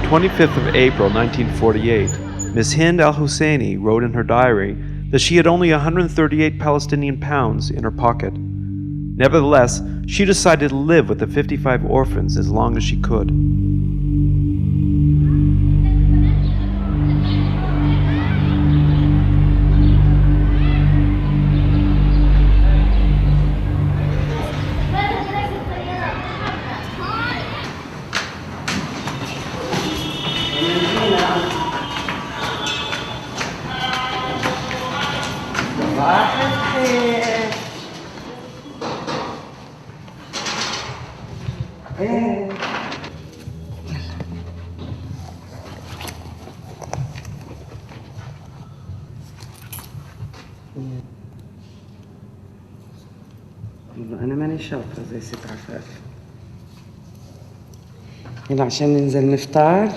25th of April 1948, Miss Hind al-Husseini wrote in her diary that she had only 138 Palestinian pounds in her pocket. Nevertheless, she decided to live with the 55 orphans as long as she could. أنا ماني شاطرة زي ست عفاف. هنا عشان ننزل نفطر.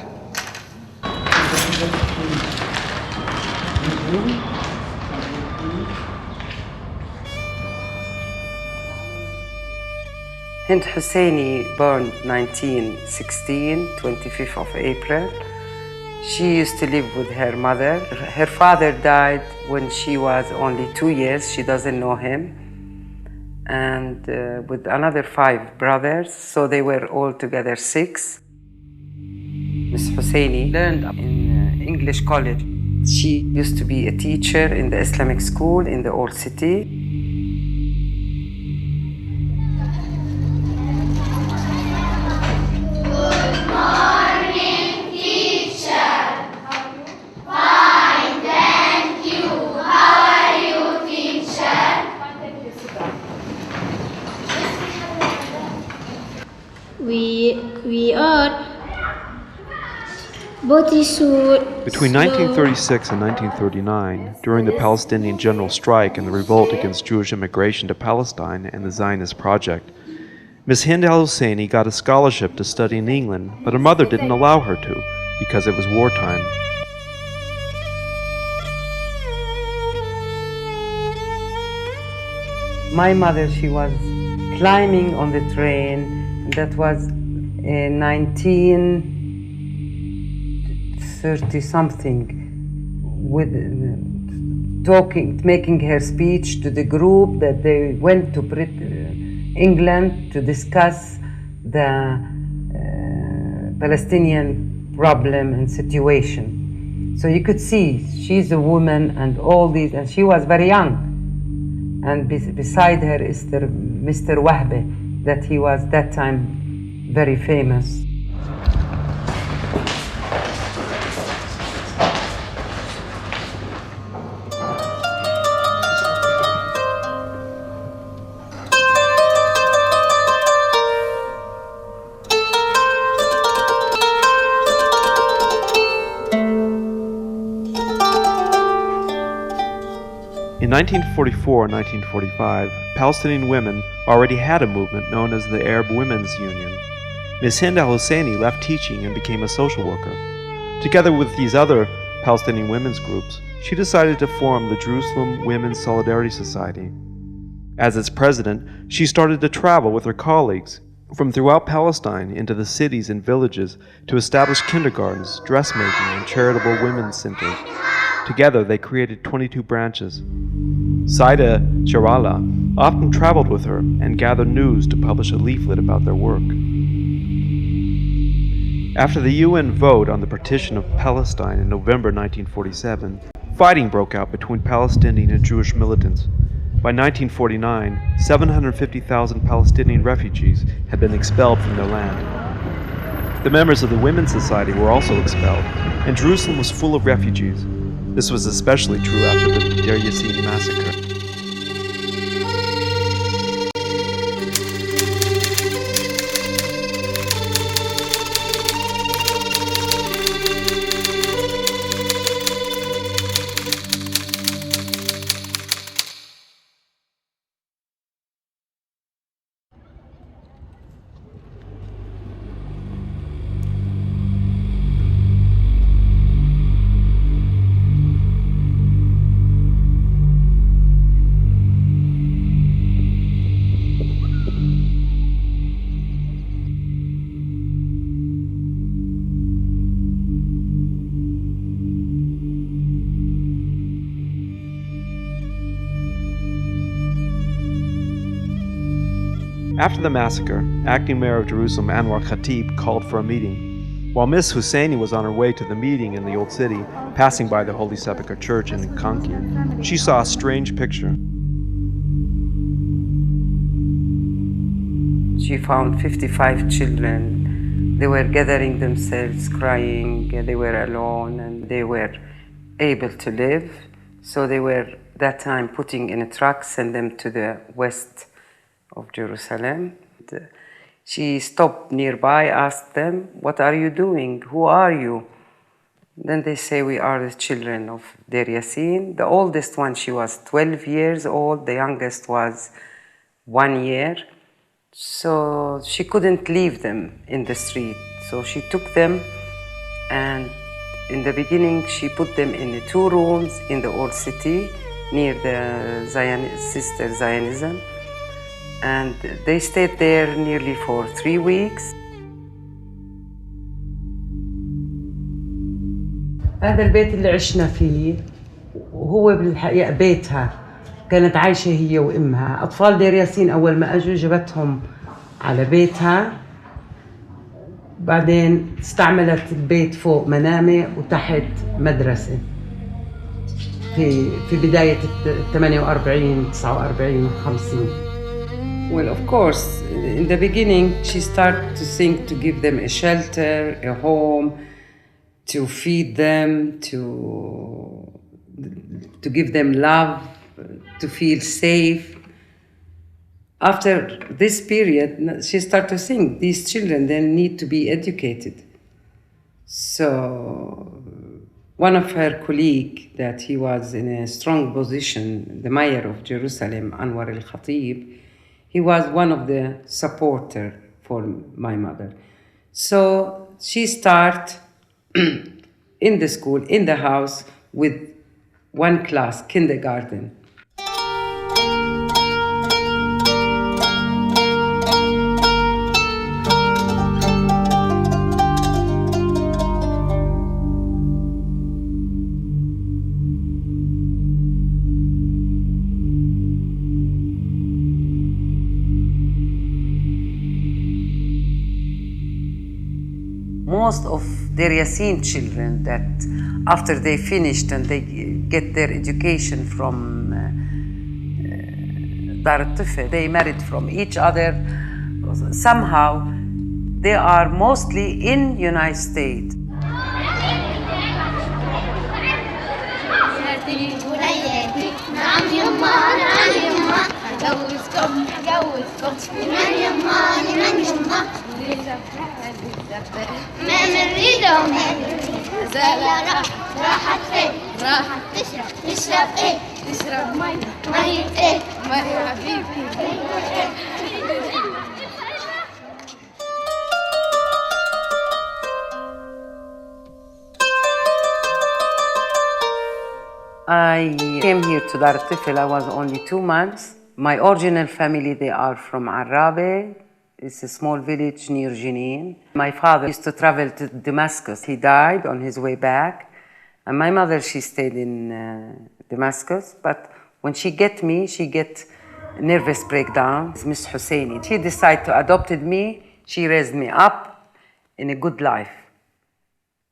Hind Husseini, born 1916, 25th of April. She used to live with her mother. Her father died when she was only 2 years. She doesn't know him. And with another 5 brothers, so they were all together 6. Miss Husseini learned in English college. She used to be a teacher in the Islamic school in the old city. We are bodysuit. Between 1936 and 1939, during the Palestinian general strike and the revolt against Jewish immigration to Palestine and the Zionist project, Miss Hind al-Husseini got a scholarship to study in England, but her mother didn't allow her to because it was wartime. My mother, she was climbing on the train. That was in 1930-something, with making her speech to the group that they went to England to discuss the Palestinian problem and situation. So you could see she's a woman and all these, and she was very young. And beside her is Mr. Wahbe, that he was that time very famous. In 1944 and 1945, Palestinian women already had a movement known as the Arab Women's Union. Ms. Hind al-Husseini left teaching and became a social worker. Together with these other Palestinian women's groups, she decided to form the Jerusalem Women's Solidarity Society. As its president, she started to travel with her colleagues from throughout Palestine into the cities and villages to establish kindergartens, dressmaking, and charitable women's centers. Together, they created 22 branches. Saida Jarala often traveled with her and gathered news to publish a leaflet about their work. After the UN vote on the partition of Palestine in November 1947, fighting broke out between Palestinian and Jewish militants. By 1949, 750,000 Palestinian refugees had been expelled from their land. The members of the Women's Society were also expelled, and Jerusalem was full of refugees. This was especially true after the Deir Yassin massacre. After the massacre, acting mayor of Jerusalem Anwar Khatib called for a meeting. While Miss Husseini was on her way to the meeting in the Old City, passing by the Holy Sepulchre Church in Kanki, she saw a strange picture. She found 55 children. They were gathering themselves, crying. They were alone and they were able to live. So they were, that time, putting in a truck, send them to the west of Jerusalem. She stopped nearby, asked them, "What are you doing? Who are you?" Then they say, "We are the children of Deir Yassin." The oldest one, she was 12 years old. The youngest was 1 year. So she couldn't leave them in the street. So she took them, and in the beginning, she put them in the 2 rooms in the old city near the Sister Zionism. And they stayed there nearly for 3 weeks. هذا البيت اللي عشنا فيه وهو بالحقيقة بيتها، كانت عايشة هي وإمها. أطفال دير ياسين أول ما أجوا جبتهم على بيتها، بعدين استعملت البيت فوق منامة وتحت مدرسة في بداية 48 49 50. Well, of course, in the beginning, she started to think to give them a shelter, a home, to feed them, to give them love, to feel safe. After this period, she started to think these children, they need to be educated. So one of her colleagues, that he was in a strong position, the mayor of Jerusalem, Anwar al-Khatib, he was one of the supporters for my mother. So she started in the school, in the house, with 1 class, kindergarten. Most of Deir Yassin children, that after they finished and they get their education from Dar al-Tifl, they married from each other. Somehow, they are mostly in United States. ما نريدهم راحت فين؟ راحت تشرب ايه؟ تشرب مية ايه؟ مية حبيبي. I came here to Dar al-Tifl. I was only 2 months. My original family, they are from Arabe. It's a small village near Jenin. My father used to travel to Damascus. He died on his way back. And my mother, she stayed in Damascus. But when she get me, she get nervous breakdown. It's Miss Husseini. She decided to adopted me. She raised me up in a good life.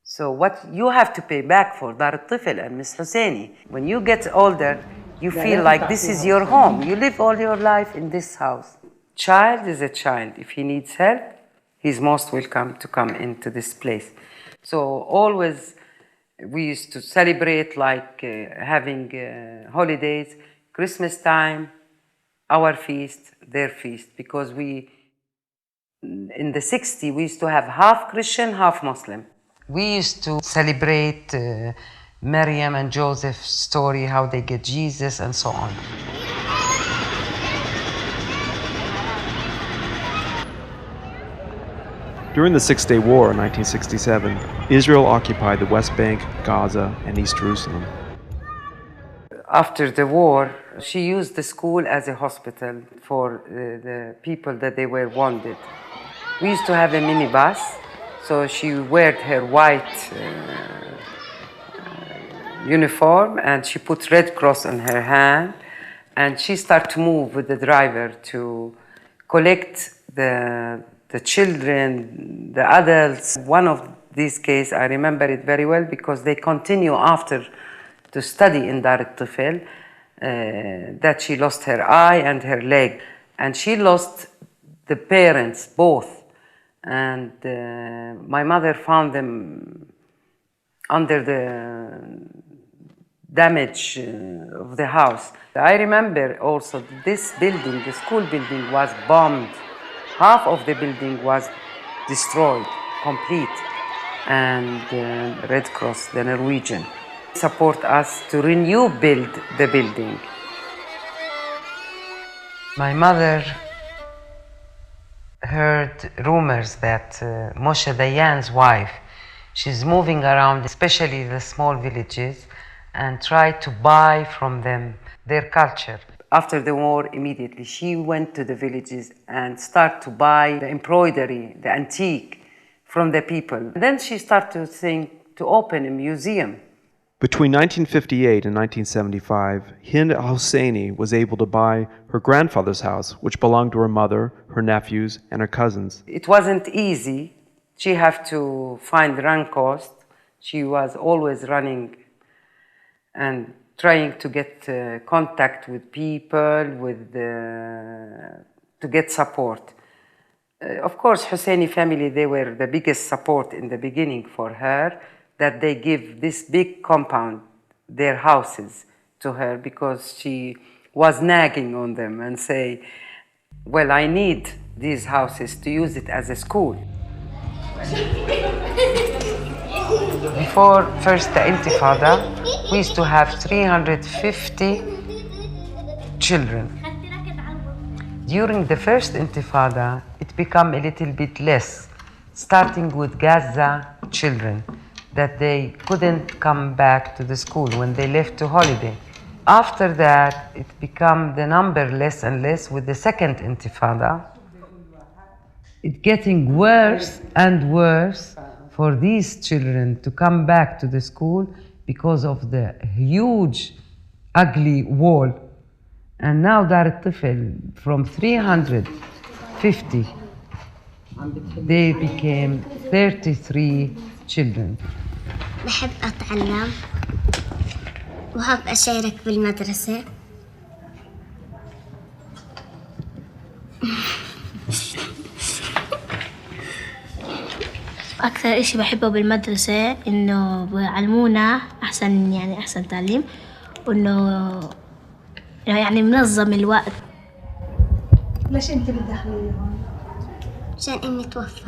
So what you have to pay back for Dar al-Tifl and Miss Husseini. When you get older, you feel like this is your home. You live all your life in this house. Child is a child. If he needs help, he's most welcome to come into this place. So always we used to celebrate like having holidays, Christmas time, our feast, their feast, because in the 60s, we used to have half Christian, half Muslim. We used to celebrate Maryam and Joseph's story, how they get Jesus and so on. During the Six-Day War in 1967, Israel occupied the West Bank, Gaza, and East Jerusalem. After the war, she used the school as a hospital for the people that they were wounded. We used to have a minibus, so she wore her white uniform and she put Red Cross on her hand, and she started to move with the driver to collect the children, the adults. One of these cases, I remember it very well because they continue after to study in Dar al-Tifl, that she lost her eye and her leg. And she lost the parents, both. And my mother found them under the damage of the house. I remember also this building, the school building, was bombed. Half of the building was destroyed, complete. And Red Cross, the Norwegian, support us to build the building. My mother heard rumors that Moshe Dayan's wife, she's moving around, especially the small villages, and try to buy from them their culture. After the war, immediately, she went to the villages and started to buy the embroidery, the antique, from the people. Then she started to think to open a museum. Between 1958 and 1975, Hind al-Husseini was able to buy her grandfather's house, which belonged to her mother, her nephews, and her cousins. It wasn't easy. She had to find run cost. She was always running and trying to get contact with people, to get support. Of course, Husseini family, they were the biggest support in the beginning for her, that they give this big compound, their houses, to her because she was nagging on them and say, well, I need these houses to use it as a school. Before first the Intifada, we used to have 350 children. During the first Intifada, it became a little bit less, starting with Gaza children, that they couldn't come back to the school when they left to holiday. After that, it became the number less and less with the second Intifada. It's getting worse and worse for these children to come back to the school because of the huge, ugly wall. And now Dar al-Tifl, from 350, they became 33 children. بحب أتعلم وأحب أشارك بالمدرسة. أكثر إشي بحبه بالمدرسة إنه بيعلمونا أحسن تعليم، وإنه يعني منظم الوقت. ليش أنت بتدخلي هون؟ عشان أمي توفت.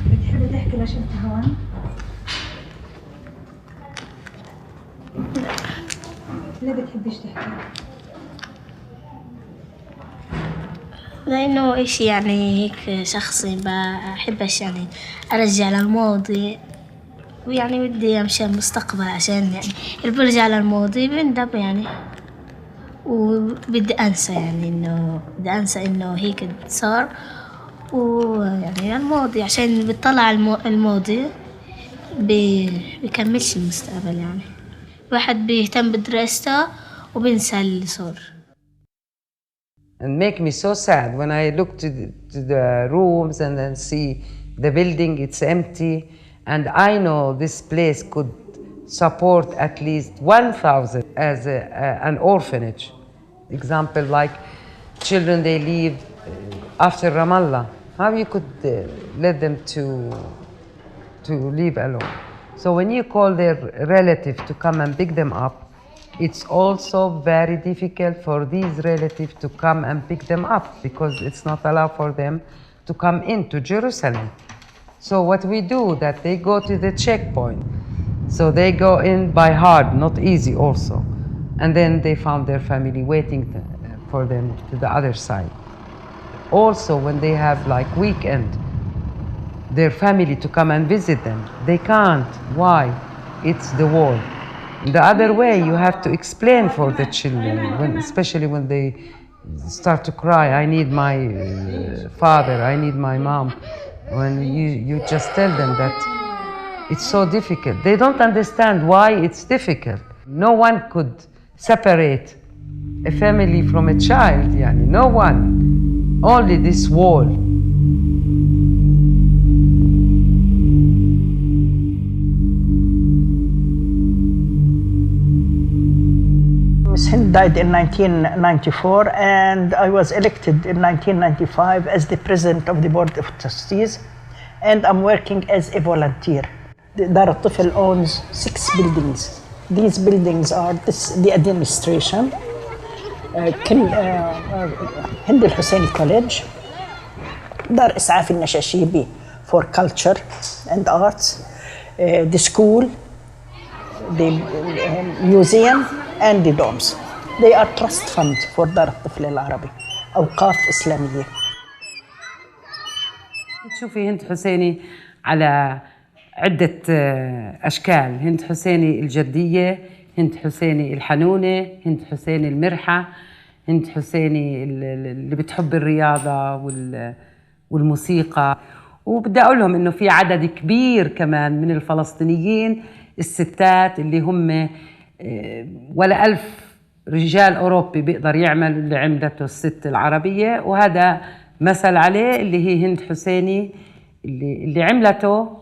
بتحبي تحكي ليش أنت هون؟ ليه بتحبيش تحكي؟ لأنه إشي يعني هيك شخصي، بحبش يعني أرجع للماضي، ويعني بدي أمشي المستقبل عشان يعني اللي برجع للماضي بندب يعني، وبدي أنسى يعني بدي أنسى إنه هيك صار، ويعني الماضي عشان بتطلع الماضي بيكملش المستقبل. يعني الواحد بيهتم بدراسته وبينسى اللي صار. And make me so sad when I look to the rooms and then see the building, it's empty, and I know this place could support at least 1,000 as an orphanage. Example, like children they leave after Ramallah, how you could let them to live alone? So when you call their relative to come and pick them up, it's also very difficult for these relatives to come and pick them up because it's not allowed for them to come into Jerusalem. So what we do, that they go to the checkpoint. So they go in by hard, not easy also. And then they found their family waiting for them to the other side. Also, when they have like weekend, their family to come and visit them, they can't. Why? It's the war. The other way, you have to explain for the children, especially when they start to cry, I need my father, I need my mom. When you just tell them that it's so difficult. They don't understand why it's difficult. No one could separate a family from a child يعني no one, only this wall. Miss Hind died in 1994 and I was elected in 1995 as the president of the board of trustees, and I'm working as a volunteer. Dar al-Tifl owns 6 buildings. These buildings are the administration, Hind al-Husseini College, Dar Is'af al-Nashashibi for culture and arts, the school, the museum and the domes. They are trust fund for دار الطفل العربي، أوقاف إسلامية. تشوفي هند حسيني على عدة أشكال، هند حسيني الجدية، هند حسيني الحنونة، هند حسيني المرحة، هند حسيني اللي بتحب الرياضة والموسيقى. وبدي أقول لهم إنه في عدد كبير كمان من الفلسطينيين الستات اللي هم ولا 1000 رجال أوروبي بيقدر يعمل اللي عملته الست العربية، وهذا مثل عليه اللي هي هند حسيني اللي عملته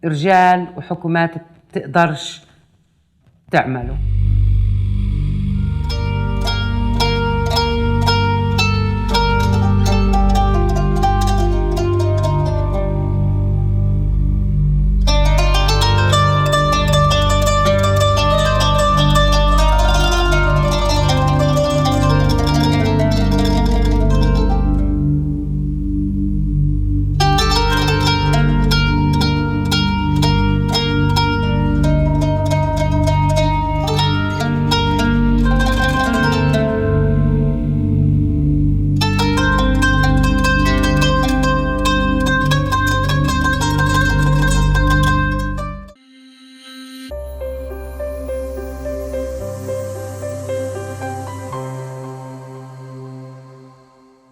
رجال وحكومات بتقدرش تعمله.